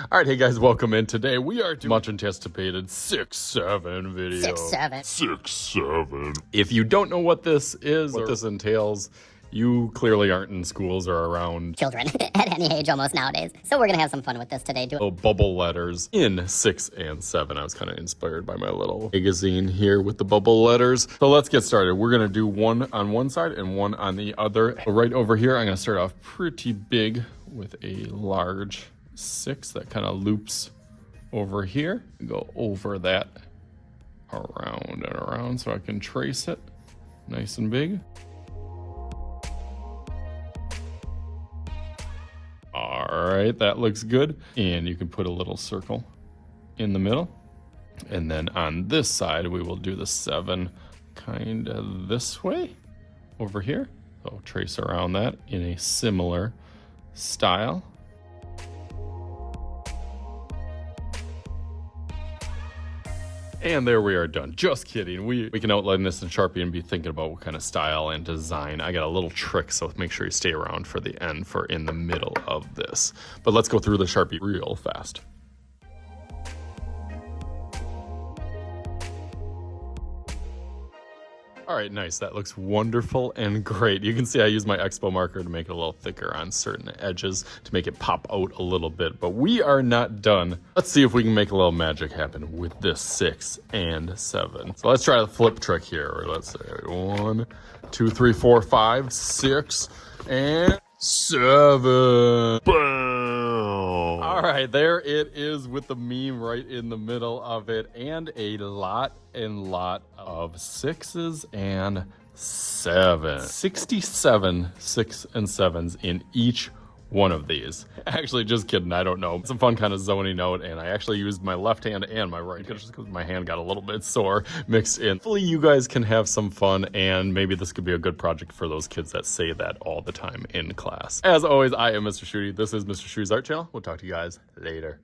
All right, hey guys, welcome in. Today we are doing much anticipated 6-7 video. 6-7. 6-7. If you don't know what this is, what this entails, you clearly aren't in schools or around Children at any age almost nowadays. So we're gonna have some fun with this today. Bubble letters in 6 and 7. I was kind of inspired by my little magazine here with the bubble letters. So let's get started. We're gonna do one on one side and one on the other. Right over here, I'm gonna start off pretty big with a large 6 that kind of loops over here. Go over that around and around so I can trace it nice and big. All right, that looks good. And you can put a little circle in the middle. And then on this side, we will do the 7 kind of this way over here. So trace around that in a similar style. And there we are done. Just kidding. We can outline this in Sharpie and be thinking about what kind of style and design. I got a little trick, so make sure you stay around for the end for in the middle of this. But let's go through the Sharpie real fast. All right, nice. That looks wonderful and great. You can see I use my Expo marker to make it a little thicker on certain edges to make it pop out a little bit, but we are not done. Let's see if we can make a little magic happen with this 6 and 7. So let's try the flip trick here. Or let's say 1, 2, 3, 4, 5, 6, and 7. Bam! All right, there it is with the meme right in the middle of it, and a lot of 6s and 7. 67 6 and 7s in each one of these. Actually, just kidding, I don't know. Some fun kind of zoning out, and I actually used my left hand and my right hand just because my hand got a little bit sore mixed in. Hopefully you guys can have some fun, and maybe this could be a good project for those kids that say that all the time in class. As always, I am Mr. Shooty. This is Mr. Shooty's Art Channel. We'll talk to you guys later.